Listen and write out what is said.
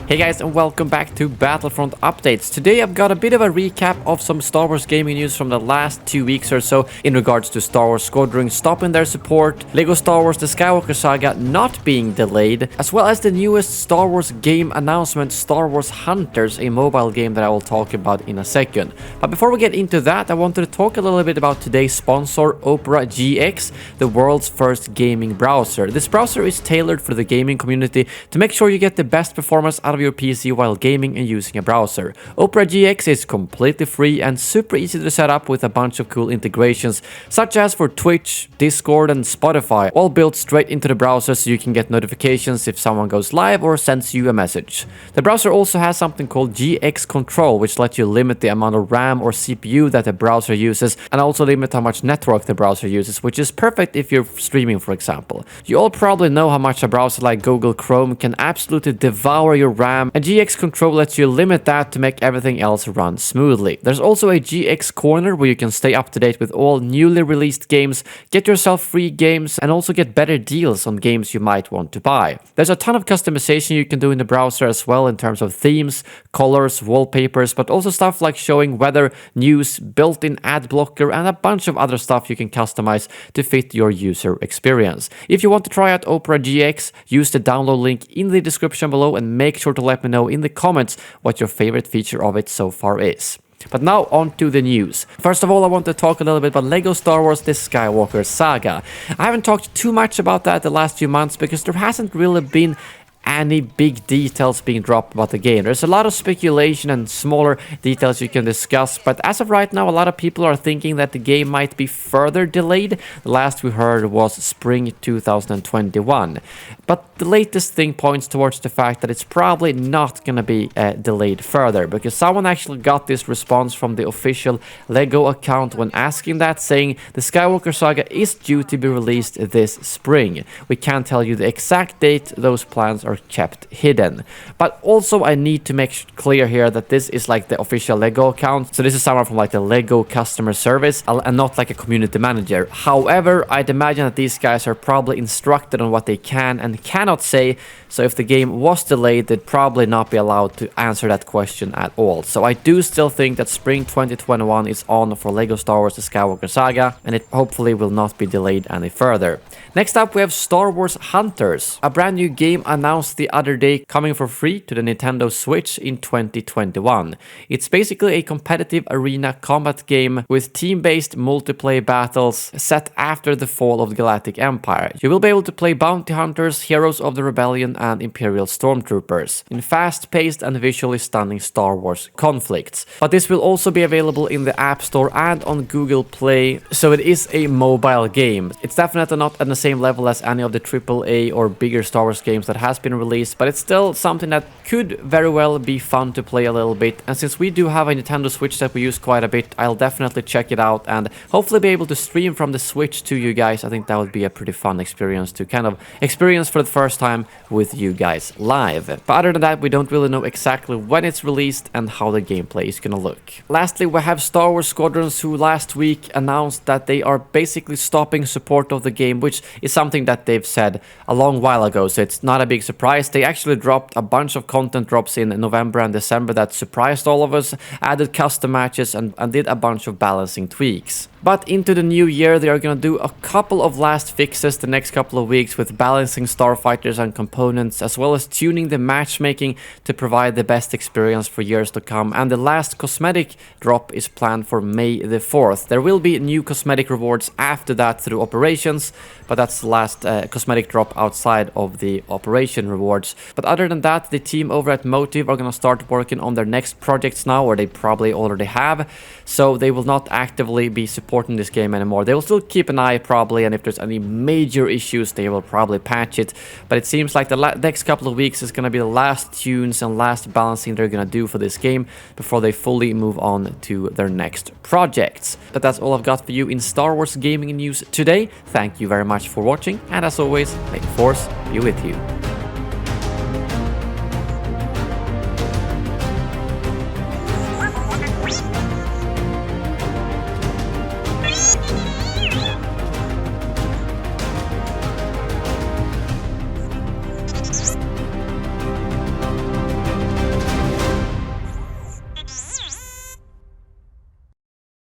Hey guys, and welcome back to Battlefront Updates. Today I've got a bit of a recap of some Star Wars gaming news from the last 2 weeks or so in regards to Star Wars Squadrons stopping their support, LEGO Star Wars The Skywalker Saga not being delayed, as well as the newest Star Wars game announcement, Star Wars Hunters, a mobile game that I will talk about in a second. But before we get into that, I wanted to talk a little bit about today's sponsor, Opera GX, the world's first gaming browser. This browser is tailored for the gaming community to make sure you get the best performance out of your PC while gaming and using a browser. Opera GX is completely free and super easy to set up with a bunch of cool integrations, such as for Twitch, Discord, and Spotify, all built straight into the browser so you can get notifications if someone goes live or sends you a message. The browser also has something called GX Control, which lets you limit the amount of RAM or CPU that the browser uses, and also limit how much network the browser uses, which is perfect if you're streaming, for example. You all probably know how much a browser like Google Chrome can absolutely devour your RAM, and GX Control lets you limit that to make everything else run smoothly. There's also a GX Corner where you can stay up to date with all newly released games, get yourself free games, and also get better deals on games you might want to buy. There's a ton of customization you can do in the browser as well in terms of themes, colors, wallpapers, but also stuff like showing weather, news, built-in ad blocker, and a bunch of other stuff you can customize to fit your user experience. If you want to try out Opera GX, use the download link in the description below and make sure to let me know in the comments what your favorite feature of it so far is. But now on to the news. First of all, I want to talk a little bit about LEGO Star Wars The Skywalker Saga. I haven't talked too much about that the last few months because there hasn't really been any big details being dropped about the game. There's a lot of speculation and smaller details you can discuss, but as of right now, a lot of people are thinking that the game might be further delayed. The last we heard was spring 2021. But the latest thing points towards the fact that it's probably not going to be delayed further, because someone actually got this response from the official LEGO account when asking that, saying the Skywalker Saga is due to be released this spring. We can't tell you the exact date. Those plans are kept hidden. But also I need to make clear here that this is like the official LEGO account, so this is someone from like the LEGO customer service and not like a community manager. However, I'd imagine that these guys are probably instructed on what they can and cannot say, so if the game was delayed, they'd probably not be allowed to answer that question at all. So I do still think that spring 2021 is on for LEGO Star Wars The Skywalker Saga, and it hopefully will not be delayed any further. Next up, we have Star Wars Hunters, a brand new game announced the other day, coming for free to the Nintendo Switch in 2021. It's basically a competitive arena combat game with team-based multiplayer battles set after the fall of the Galactic Empire. You will be able to play bounty hunters, heroes of the rebellion, and Imperial stormtroopers in fast-paced and visually stunning Star Wars conflicts. But this will also be available in the App Store and on Google Play, so it is a mobile game. It's definitely not at the same level as any of the AAA or bigger Star Wars games that has been released, but it's still something that could very well be fun to play a little bit. And since we do have a Nintendo Switch that we use quite a bit, I'll definitely check it out and hopefully be able to stream from the Switch to you guys. I think that would be a pretty fun experience to kind of experience for the first time with you guys live. But other than that, we don't really know exactly when it's released and how the gameplay is gonna look. Lastly, we have Star Wars Squadrons, who last week announced that they are basically stopping support of the game, which is something that they've said a long while ago, so it's not a big surprise. They actually dropped a bunch of content drops in November and December that surprised all of us, added custom matches, and did a bunch of balancing tweaks. But into the new year, they are going to do a couple of last fixes the next couple of weeks with balancing starfighters and components, as well as tuning the matchmaking to provide the best experience for years to come. And the last cosmetic drop is planned for May the 4th. There will be new cosmetic rewards after that through operations, but that's the last cosmetic drop outside of the operation rewards. But other than that, the team over at Motive are going to start working on their next projects now, or they probably already have, so they will not actively be supporting this game anymore. They will still keep an eye probably, and if there's any major issues, they will probably patch it. But it seems like the next couple of weeks is going to be the last tunes and last balancing they're going to do for this game before they fully move on to their next projects. But that's all I've got for you in Star Wars gaming news today. Thank you very much for watching, and as always, may the Force be with you.